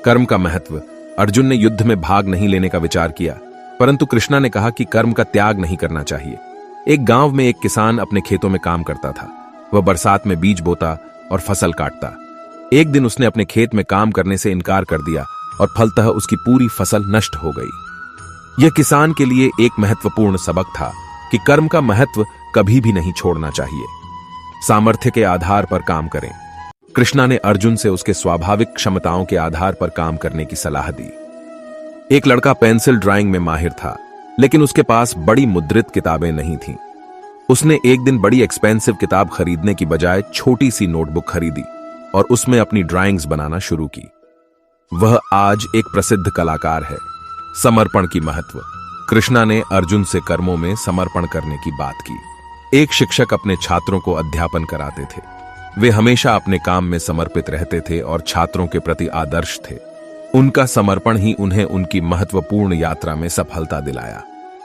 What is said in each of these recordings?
कर्म का महत्व। अर्जुन ने युद्ध में भाग नहीं लेने का विचार किया, परंतु कृष्णा ने कहा कि कर्म का त्याग नहीं करना चाहिए। एक गांव में एक किसान अपने खेतों में काम करता था। वह बरसात में बीज बोता और फसल काटता। एक दिन उसने अपने खेत में काम करने से इनकार कर दिया और फलतः उसकी पूरी फसल नष्ट हो गई। यह किसान के लिए एक महत्वपूर्ण सबक था कि कर्म का महत्व कभी भी नहीं छोड़ना चाहिए। सामर्थ्य के आधार पर काम करें। कृष्णा ने अर्जुन से उसके स्वाभाविक क्षमताओं के आधार पर काम करने की सलाह दी। एक लड़का पेंसिल ड्राइंग में माहिर था, लेकिन उसके पास बड़ी मुद्रित किताबें नहीं थीं। उसने एक दिन बड़ी एक्सपेंसिव किताब खरीदने की बजाय छोटी सी नोटबुक खरीदी और उसमें अपनी ड्राइंग्स बनाना शुरू की। वह आज एक प्रसिद्ध कलाकार है। समर्पण की महत्व। कृष्णा ने अर्जुन से कर्मों में समर्पण करने की बात की। एक शिक्षक अपने छात्रों को अध्यापन कराते थे। वे हमेशा अपने काम में समर्पित रहते थे और छात्रों के प्रति आदर्श थे। उनका समर्पण ही उन्हें उनकी महत्वपूर्ण यात्रा में सफलता दिलाया।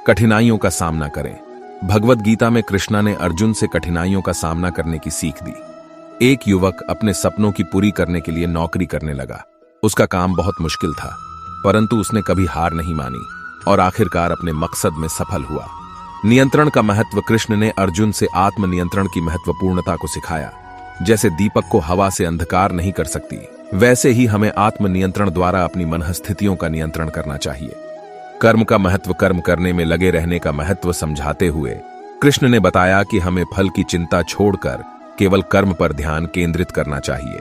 कठिनाइयों का सामना करें। भगवद गीता में कृष्णा ने अर्जुन से कठिनाइयों का सामना करने की सीख दी। एक युवक अपने सपनों की पूरी करने के लिए नौकरी करने लगा। उसका काम बहुत मुश्किल था, परंतु उसने कभी हार नहीं मानी और आखिरकार अपने मकसद में सफल हुआ। नियंत्रण का महत्व। कृष्ण ने अर्जुन से आत्मनियंत्रण की महत्वपूर्णता को सिखाया। जैसे दीपक को हवा से अंधकार नहीं कर सकती, वैसे ही हमें आत्मनियंत्रण द्वारा अपनी मनस्थितियों का नियंत्रण करना चाहिए। कर्म का महत्व। कर्म करने में लगे रहने का महत्व समझाते हुए कृष्ण ने बताया कि हमें फल की चिंता छोड़कर केवल कर्म पर ध्यान केंद्रित करना चाहिए।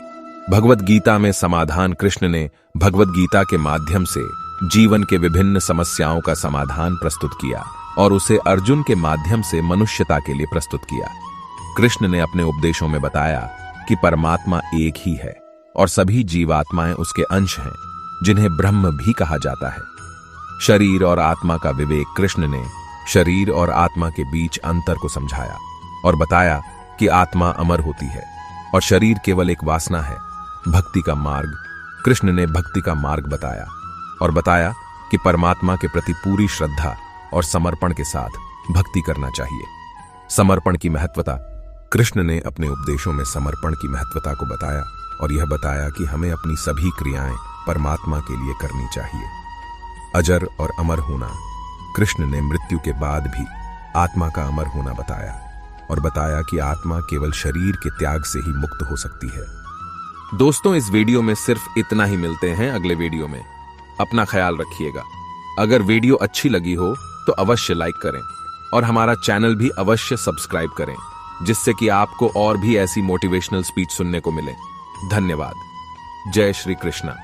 भगवद गीता में समाधान। कृष्ण ने भगवद गीता के माध्यम से जीवन के विभिन्न समस्याओं का समाधान प्रस्तुत किया और उसे अर्जुन के माध्यम से मनुष्यता के लिए प्रस्तुत किया। कृष्ण ने अपने उपदेशों में बताया कि परमात्मा एक ही है और सभी जीवात्माएं उसके अंश हैं, जिन्हें ब्रह्म भी कहा जाता है। शरीर और आत्मा का विवेक। कृष्ण ने शरीर और आत्मा के बीच अंतर को समझाया और बताया कि आत्मा अमर होती है और शरीर केवल एक वासना है। भक्ति का मार्ग। कृष्ण ने भक्ति का मार्ग बताया और बताया कि परमात्मा के प्रति पूरी श्रद्धा और समर्पण के साथ भक्ति करना चाहिए। समर्पण की महत्वता। कृष्ण ने अपने उपदेशों में समर्पण की महत्वता को बताया और यह बताया कि हमें अपनी सभी क्रियाएं परमात्मा के लिए करनी चाहिए। अजर और अमर होना। कृष्ण ने मृत्यु के बाद भी आत्मा का अमर होना बताया और बताया कि आत्मा केवल शरीर के त्याग से ही मुक्त हो सकती है। दोस्तों, इस वीडियो में सिर्फ इतना ही। मिलते हैं अगले वीडियो में। अपना ख्याल रखिएगा। अगर वीडियो अच्छी लगी हो तो अवश्य लाइक करें और हमारा चैनल भी अवश्य सब्सक्राइब करें, जिससे कि आपको और भी ऐसी मोटिवेशनल स्पीच सुनने को मिले। धन्यवाद। जय श्री कृष्णा।